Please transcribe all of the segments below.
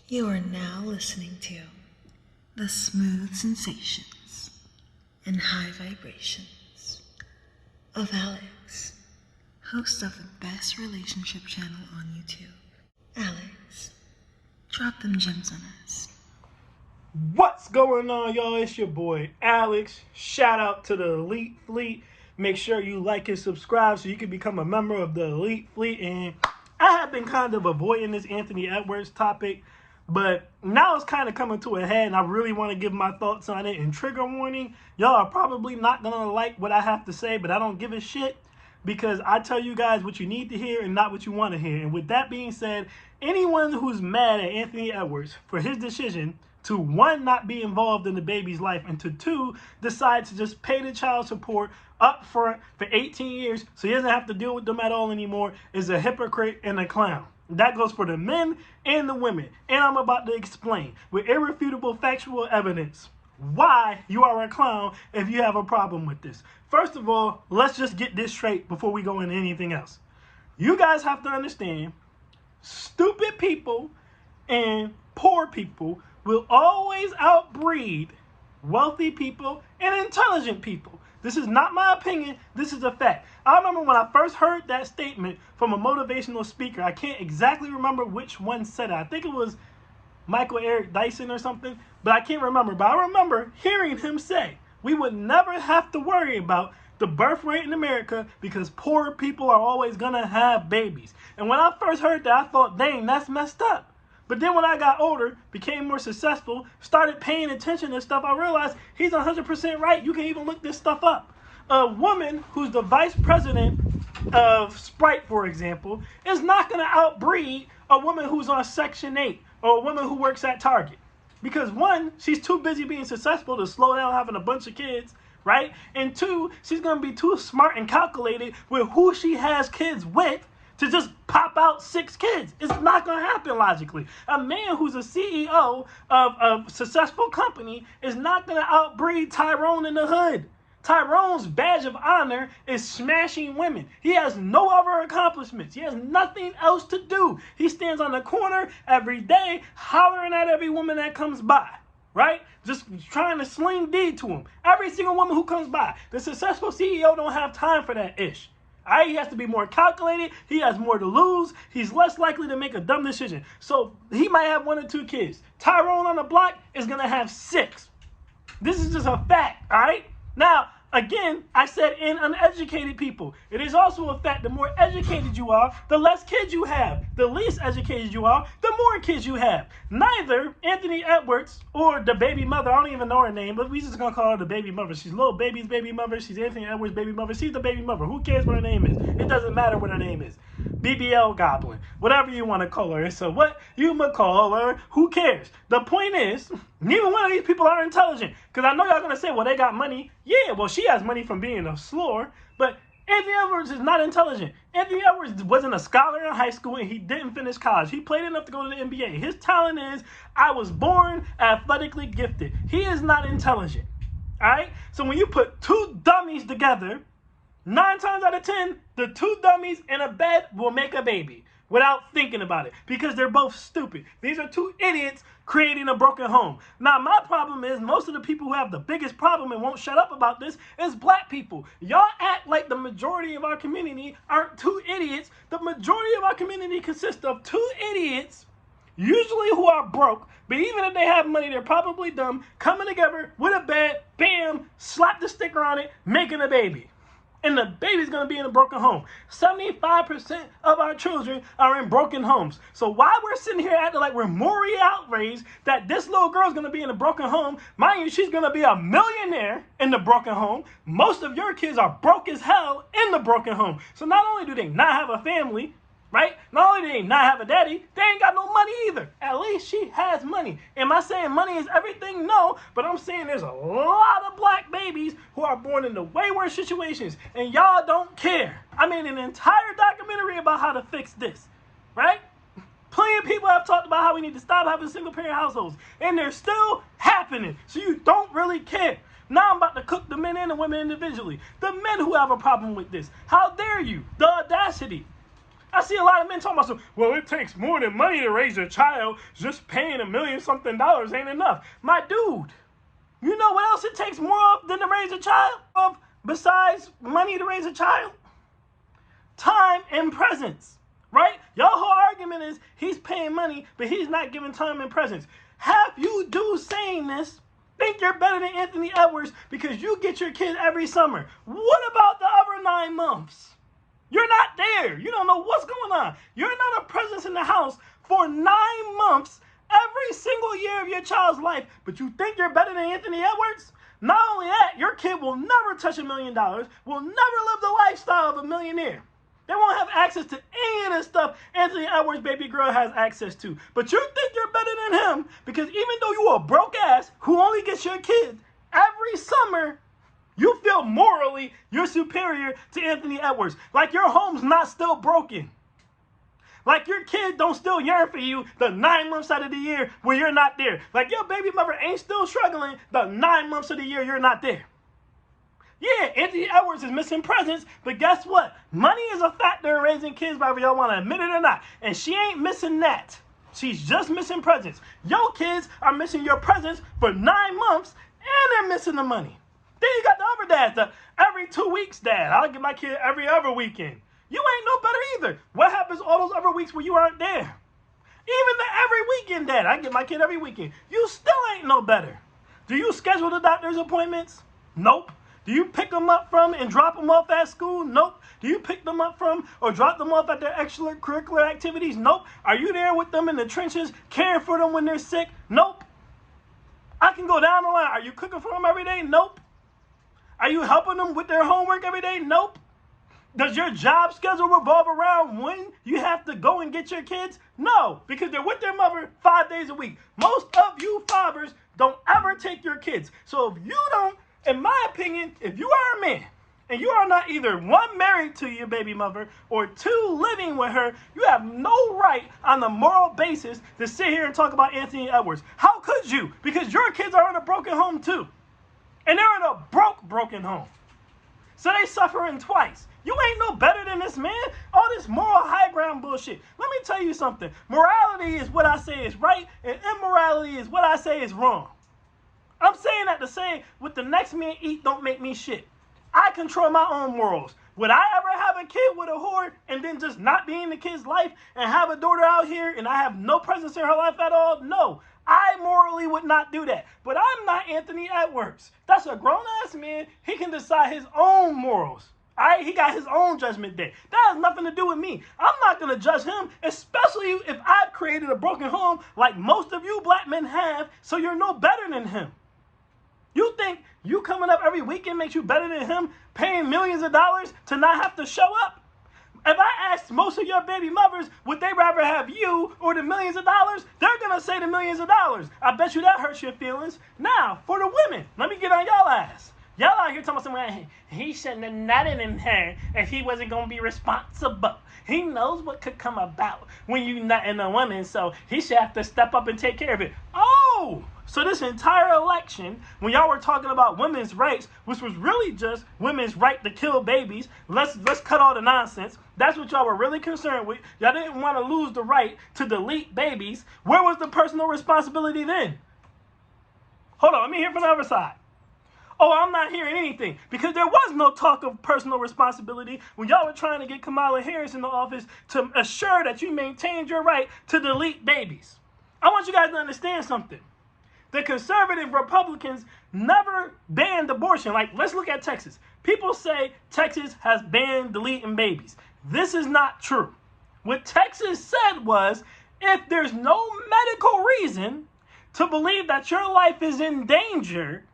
You are now listening to the smooth sensations and high vibrations of Alex, host of the best relationship channel on YouTube. Alex, drop them gems on us. What's going on, y'all? It's your boy Alex. Shout out to the Elite Fleet. Make sure you like and subscribe so you can become a member of the Elite Fleet. And I have been kind of avoiding this Anthony Edwards topic, but now it's kind of coming to a head and I really want to give my thoughts on it. And trigger warning, y'all are probably not going to like what I have to say, but I don't give a shit because I tell you guys what you need to hear and not what you want to hear. And with that being said, anyone who's mad at Anthony Edwards for his decision to, one, not be involved in the baby's life, and to, two, decide to just pay the child support up front for 18 years so he doesn't have to deal with them at all anymore, is a hypocrite and a clown. That goes for the men and the women. And I'm about to explain with irrefutable factual evidence why you are a clown if you have a problem with this. First of all, let's just get this straight before we go into anything else. You guys have to understand, stupid people and poor people will always outbreed wealthy people and intelligent people. This is not my opinion. This is a fact. I remember when I first heard that statement from a motivational speaker. I can't exactly remember which one said it. I think it was Michael Eric Dyson or something, but I can't remember. But I remember hearing him say, we would never have to worry about the birth rate in America because poor people are always going to have babies. And when I first heard that, I thought, dang, that's messed up. But then when I got older, became more successful, started paying attention to stuff, I realized he's 100% right. You can even look this stuff up. A woman who's the vice president of Sprite, for example, is not going to outbreed a woman who's on Section 8 or a woman who works at Target. Because one, she's too busy being successful to slow down having a bunch of kids, right? And two, she's going to be too smart and calculated with who she has kids with to just pop out 6 kids. It's not going to happen logically. A man who's a CEO of a successful company is not going to outbreed Tyrone in the hood. Tyrone's badge of honor is smashing women. He has no other accomplishments. He has nothing else to do. He stands on the corner every day hollering at every woman that comes by, right? Just trying to sling D to him. Every single woman who comes by. The successful CEO don't have time for that ish. He has to be more calculated. He has more to lose. He's less likely to make a dumb decision. So he might have 1 or 2 kids. Tyrone on the block is going to have 6. This is just a fact, all right? Now, again, I said in uneducated people. It is also a fact the more educated you are, the less kids you have. The least educated you are, the more kids you have. Neither Anthony Edwards or the baby mother, I don't even know her name, but we just going to call her the baby mother. She's Lil Baby's baby mother. She's Anthony Edwards' baby mother. She's the baby mother. Who cares what her name is? It doesn't matter what her name is. BBL Goblin. Whatever you want to call her. So what you might call her, who cares? The point is, neither one of these people are intelligent. Because I know y'all going to say, well, they got money. Yeah, well, she has money from being a slore. But Anthony Edwards is not intelligent. Anthony Edwards wasn't a scholar in high school and he didn't finish college. He played enough to go to the NBA. His talent is, I was born athletically gifted. He is not intelligent. All right? So when you put 2 dummies together, 9 times out of 10, the 2 dummies in a bed will make a baby without thinking about it because they're both stupid. These are 2 idiots creating a broken home. Now, my problem is most of the people who have the biggest problem and won't shut up about this is black people. Y'all act like the majority of our community aren't 2 idiots. The majority of our community consists of 2 idiots, usually who are broke, but even if they have money, they're probably dumb, coming together with a bed, bam, slap the sticker on it, making a baby. And the baby's going to be in a broken home. 75% of our children are in broken homes. So while we're sitting here acting like we're morally outraged that this little girl's going to be in a broken home, mind you, she's going to be a millionaire in the broken home. Most of your kids are broke as hell in the broken home. So not only do they not have a family, right? Not only do they not have a daddy, they ain't got no money either. At least she has money. Am I saying money is everything? No, but I'm saying there's a lot of black babies who are born into way worse situations, and y'all don't care. I made an entire documentary about how to fix this, right? Plenty of people have talked about how we need to stop having single-parent households, and they're still happening, so you don't really care. Now I'm about to cook the men and the women individually. The men who have a problem with this, how dare you? The audacity. I see a lot of men talking about, well, it takes more than money to raise a child. Just paying $1 million something ain't enough. My dude, you know what else it takes more of than to raise a child? Besides money to raise a child? Time and presence, right? Your whole argument is he's paying money, but he's not giving time and presence. Half you dudes saying this think you're better than Anthony Edwards because you get your kid every summer. What about the other 9 months? You're not there. You don't know what's going on. You're not a presence in the house for 9 months every single year of your child's life, but you think you're better than Anthony Edwards? Not only that, your kid will never touch $1 million, will never live the lifestyle of a millionaire. They won't have access to any of the stuff Anthony Edwards' baby girl has access to. But you think you're better than him because even though you're a broke ass who only gets your kids every summer, you feel morally you're superior to Anthony Edwards. Like your home's not still broken. Like your kid don't still yearn for you the 9 months out of the year where you're not there. Like your baby mother ain't still struggling the 9 months of the year you're not there. Yeah, Anthony Edwards is missing presence, but guess what? Money is a factor in raising kids, whether y'all want to admit it or not. And she ain't missing that. She's just missing presence. Your kids are missing your presence for 9 months, and they're missing the money. Then you got the other dads, the every 2 weeks dad. I'll get my kid every other weekend. You ain't no better either. What happens all those other weeks where you aren't there? Even the every weekend dad. I get my kid every weekend. You still ain't no better. Do you schedule the doctor's appointments? Nope. Do you pick them up from and drop them off at school? Nope. Do you pick them up from or drop them off at their extracurricular activities? Nope. Are you there with them in the trenches, caring for them when they're sick? Nope. I can go down the line. Are you cooking for them every day? Nope. Are you helping them with their homework every day? Nope. Does your job schedule revolve around when you have to go and get your kids? No, because they're with their mother 5 days a week. Most of you fathers don't ever take your kids. So if you don't, in my opinion, if you are a man and you are not either 1, married to your baby mother or 2, living with her, you have no right on the moral basis to sit here and talk about Anthony Edwards. How could you? Because your kids are in a broken home too. And they're in a broken home. So they suffering twice. You ain't no better than this man. All this moral high ground bullshit. Let me tell you something. Morality is what I say is right, and immorality is what I say is wrong. I'm saying that to say what the next man eat don't make me shit. I control my own morals. Would I ever have a kid with a whore and then just not be in the kid's life and have a daughter out here and I have no presence in her life at all? No. I morally would not do that. But I'm not Anthony Edwards. That's a grown-ass man. He can decide his own morals. All right? He got his own judgment day. That has nothing to do with me. I'm not going to judge him, especially if I've created a broken home like most of you black men have, so you're no better than him. You think you coming up every weekend makes you better than him, paying millions of dollars to not have to show up? If I asked most of your baby mothers, would they rather have you or the millions of dollars? They're going to say the millions of dollars. I bet you that hurts your feelings. Now, for the women, let me get on y'all ass. Y'all out here talking about something, he shouldn't have nutted in her if he wasn't going to be responsible. He knows what could come about when you nut in a woman, so he should have to step up and take care of it. Oh! So this entire election, when y'all were talking about women's rights, which was really just women's right to kill babies, let's cut all the nonsense. That's what y'all were really concerned with. Y'all didn't want to lose the right to delete babies. Where was the personal responsibility then? Hold on, let me hear from the other side. Oh, I'm not hearing anything because there was no talk of personal responsibility when y'all were trying to get Kamala Harris in the office to assure that you maintained your right to delete babies. I want you guys to understand something. The conservative Republicans never banned abortion. Like, let's look at Texas. People say Texas has banned deleting babies. This is not true. What Texas said was, if there's no medical reason to believe that your life is in danger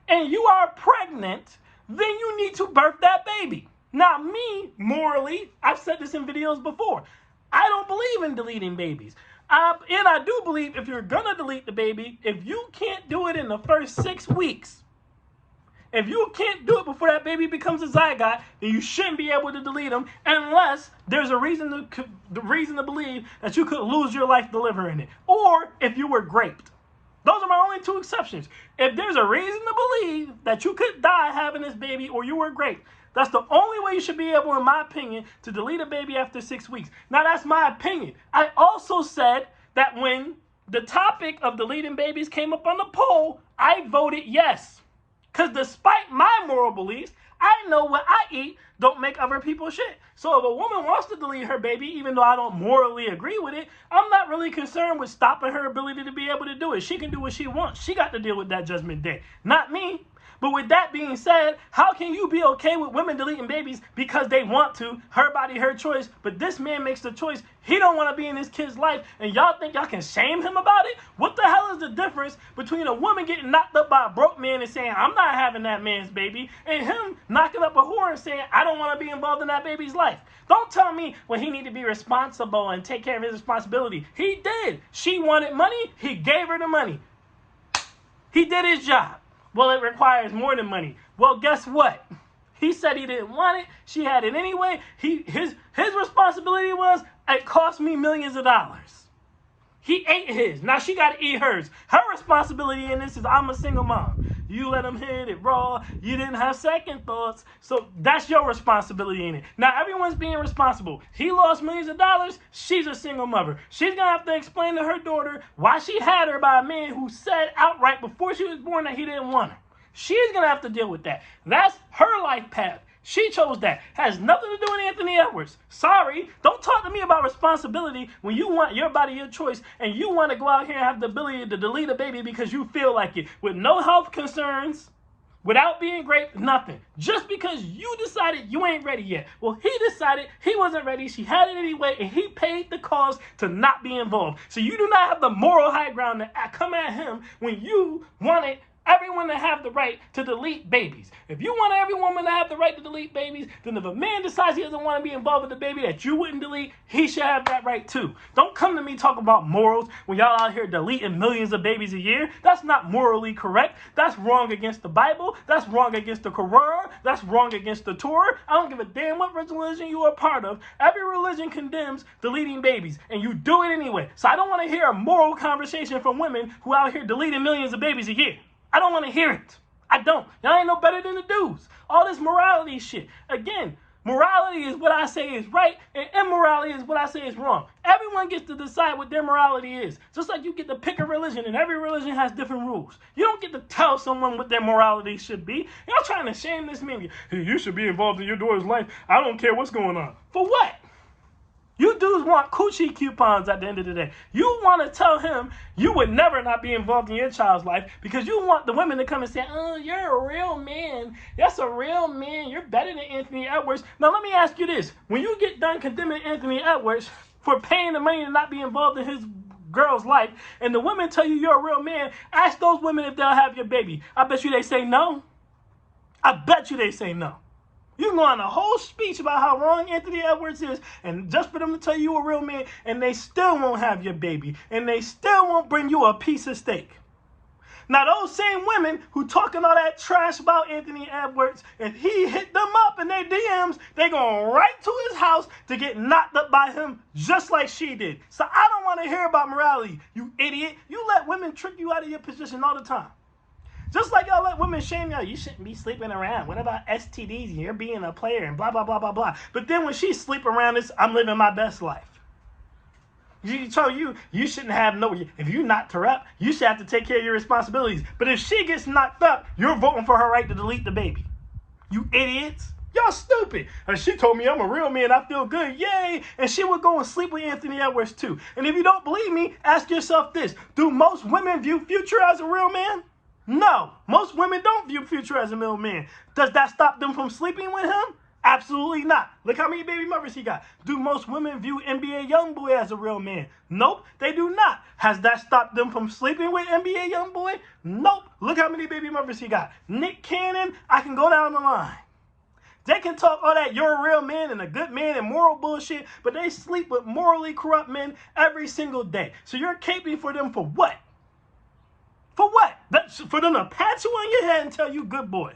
and you are pregnant, then you need to birth that baby. Now, me, morally, I've said this in videos before, I don't believe in deleting babies. And I do believe if you're going to delete the baby, if you can't do it in the first 6 weeks, if you can't do it before that baby becomes a zygote, then you shouldn't be able to delete them unless there's a reason to believe that you could lose your life delivering it. Or if you were raped. Those are my only 2 exceptions. If there's a reason to believe that you could die having this baby or you were raped, That's the only way you should be able, in my opinion, to delete a baby after 6 weeks. Now, that's my opinion. I also said that when the topic of deleting babies came up on the poll, I voted yes. Because despite my moral beliefs, I know what I eat don't make other people shit. So if a woman wants to delete her baby, even though I don't morally agree with it, I'm not really concerned with stopping her ability to be able to do it. She can do what she wants. She got to deal with that judgment day, not me. But with that being said, how can you be okay with women deleting babies because they want to? Her body, her choice. But this man makes the choice. He don't want to be in his kid's life. And y'all think y'all can shame him about it? What the hell is the difference between a woman getting knocked up by a broke man and saying, I'm not having that man's baby, and him knocking up a whore and saying, I don't want to be involved in that baby's life? Don't tell me, well, he need to be responsible and take care of his responsibility. He did. She wanted money. He gave her the money. He did his job. Well, it requires more than money. Well, guess what? He said he didn't want it. She had it anyway. His responsibility was, it cost me millions of dollars. He ate his. Now she got to eat hers. Her responsibility in this is, I'm a single mom. You let him hit it raw. You didn't have second thoughts. So that's your responsibility in it. Now everyone's being responsible. He lost millions of dollars. She's a single mother. She's going to have to explain to her daughter why she had her by a man who said outright before she was born that he didn't want her. She's going to have to deal with that. That's her life path. She chose that. Has nothing to do with Anthony Edwards. Sorry. Don't talk to me about responsibility when you want your body, your choice, and you want to go out here and have the ability to delete a baby because you feel like it, with no health concerns, without being raped, nothing. Just because you decided you ain't ready yet. Well, he decided he wasn't ready. She had it anyway, and he paid the cost to not be involved. So you do not have the moral high ground to come at him when you wanted everyone to have the right to delete babies. If you want every woman to have the right to delete babies, then if a man decides he doesn't want to be involved with the baby that you wouldn't delete, he should have that right too. Don't come to me talking about morals when y'all out here deleting millions of babies a year. That's not morally correct. That's wrong against the Bible. That's wrong against the Quran. That's wrong against the Torah. I don't give a damn what religion you are a part of. Every religion condemns deleting babies, and you do it anyway. So I don't want to hear a moral conversation from women who out here deleting millions of babies a year. I don't want to hear it. I don't. Y'all ain't no better than the dudes. All this morality shit. Again, morality is what I say is right, and immorality is what I say is wrong. Everyone gets to decide what their morality is. Just like you get to pick a religion, and every religion has different rules. You don't get to tell someone what their morality should be. Y'all trying to shame this man. Hey, you should be involved in your daughter's life. I don't care what's going on. For what? You dudes want coochie coupons at the end of the day. You want to tell him you would never not be involved in your child's life because you want the women to come and say, oh, you're a real man. That's a real man. You're better than Anthony Edwards. Now, let me ask you this. When you get done condemning Anthony Edwards for paying the money to not be involved in his girl's life, and the women tell you you're a real man, ask those women if they'll have your baby. I bet you they say no. I bet you they say no. You can go on a whole speech about how wrong Anthony Edwards is, and just for them to tell you a real man, and they still won't have your baby, and they still won't bring you a piece of steak. Now, those same women who talking all that trash about Anthony Edwards, if he hit them up in their DMs, they going right to his house to get knocked up by him just like she did. So I don't want to hear about morality, you idiot. You let women trick you out of your position all the time. Just like y'all let women shame y'all, you shouldn't be sleeping around. What about STDs? You're being a player and blah, blah, blah, blah, blah. But then when she sleep around, it's, I'm living my best life. You shouldn't have no, if you're not Terep, you should have to take care of your responsibilities. But if she gets knocked up, you're voting for her right to delete the baby. You idiots. Y'all stupid. And she told me I'm a real man. I feel good. Yay. And she would go and sleep with Anthony Edwards too. And if you don't believe me, ask yourself this. Do most women view Future as a real man? No, most women don't view Future as a real man. Does that stop them from sleeping with him? Absolutely not. Look how many baby mothers he got. Do most women view NBA Youngboy as a real man? Nope, they do not. Has that stopped them from sleeping with NBA Youngboy? Nope. Look how many baby mothers he got. Nick Cannon, I can go down the line. They can talk all that you're a real man and a good man and moral bullshit, but they sleep with morally corrupt men every single day. So you're caping for them for what? For what? For them to pat you on your head and tell you good boy.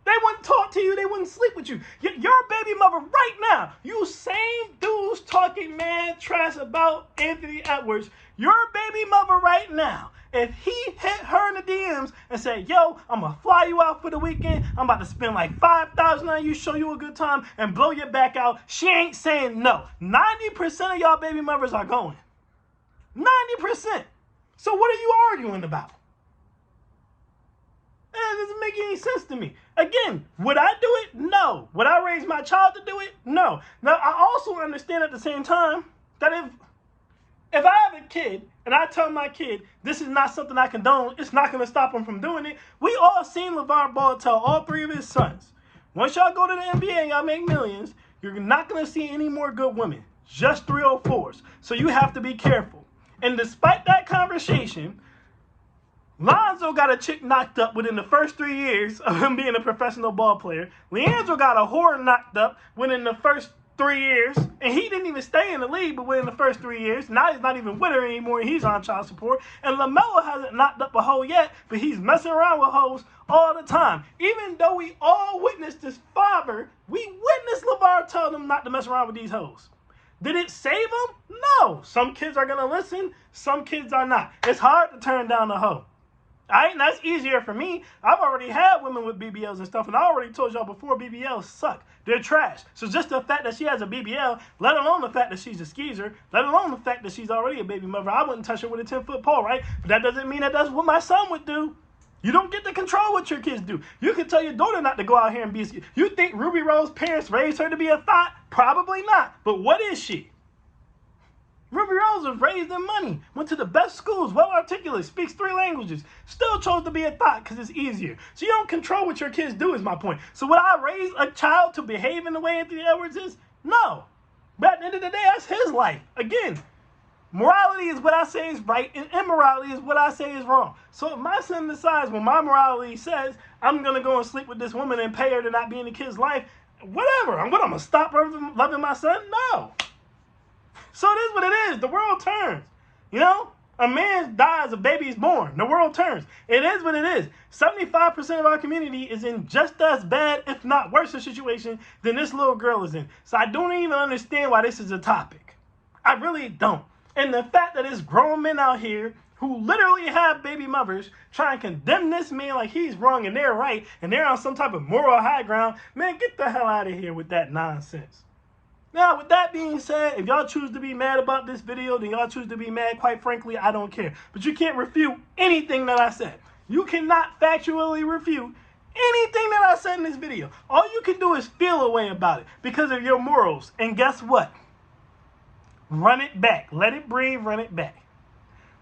They wouldn't talk to you. They wouldn't sleep with you. You're a baby mother right now. You same dudes talking mad trash about Anthony Edwards. You're a baby mother right now. if he hit her in the DMs and said, yo, I'm going to fly you out for the weekend, I'm about to spend like $5,000 on you, show you a good time, and blow your back out, she ain't saying no. 90% of y'all baby mothers are going. 90%. So what are you arguing about? That doesn't make any sense to me. Again, would I do it? No. Would I raise my child to do it? No. Now, I also understand at the same time that if I have a kid and I tell my kid this is not something I condone, it's not going to stop him from doing it. We all seen LeVar Ball tell all three of his sons, once y'all go to the NBA and y'all make millions, you're not going to see any more good women, just 304s. So you have to be careful. And despite that conversation, Lonzo got a chick knocked up within the first 3 years of him being a professional ball player. Leandro got a whore knocked up within the first 3 years, and he didn't even stay in the league, but within the first 3 years. Now he's not even with her anymore, and he's on child support. And LaMelo hasn't knocked up a hoe yet, but he's messing around with hoes all the time. Even though we all witnessed his father, we witnessed LeVar tell them not to mess around with these hoes. Did it save them? No. Some kids are going to listen, some kids are not. It's hard to turn down a hoe. Alright, and that's easier for me. I've already had women with BBLs and stuff, and I already told y'all before, BBLs suck. They're trash. So just the fact that she has a BBL, let alone the fact that she's a skeezer, let alone the fact that she's already a baby mother, I wouldn't touch her with a 10-foot pole, right? But that doesn't mean that that's what my son would do. You don't get to control what your kids do. You can tell your daughter not to go out here and be a skeezer. You think Ruby Rose's parents raised her to be a thought? Probably not. But what is she? Ruby Rose was raised in money, went to the best schools, well articulate, speaks 3 languages, still chose to be a thought because it's easier. So you don't control what your kids do is my point. So would I raise a child to behave in the way Anthony Edwards is? No. But at the end of the day, that's his life. Again, morality is what I say is right, and immorality is what I say is wrong. So if my son decides when my morality says I'm going to go and sleep with this woman and pay her to not be in the kid's life, whatever. I'm going to stop loving my son? No. So it is what it is. The world turns. You know? A man dies, a baby is born. The world turns. It is what it is. 75% of our community is in just as bad, if not worse, a situation than this little girl is in. So I don't even understand why this is a topic. I really don't. And the fact that it's grown men out here who literally have baby mothers try and condemn this man like he's wrong and they're right, and they're on some type of moral high ground, man, get the hell out of here with that nonsense. Now, with that being said, if y'all choose to be mad about this video, then y'all choose to be mad. Quite frankly, I don't care. But you can't refute anything that I said. You cannot factually refute anything that I said in this video. All you can do is feel a way about it because of your morals. And guess what? Run it back. Let it breathe, run it back.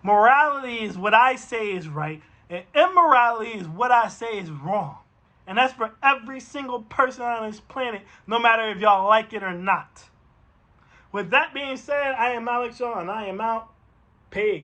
Morality is what I say is right, and immorality is what I say is wrong. And that's for every single person on this planet, no matter if y'all like it or not. With that being said, I am Alex Shaw, and I am out. Pig.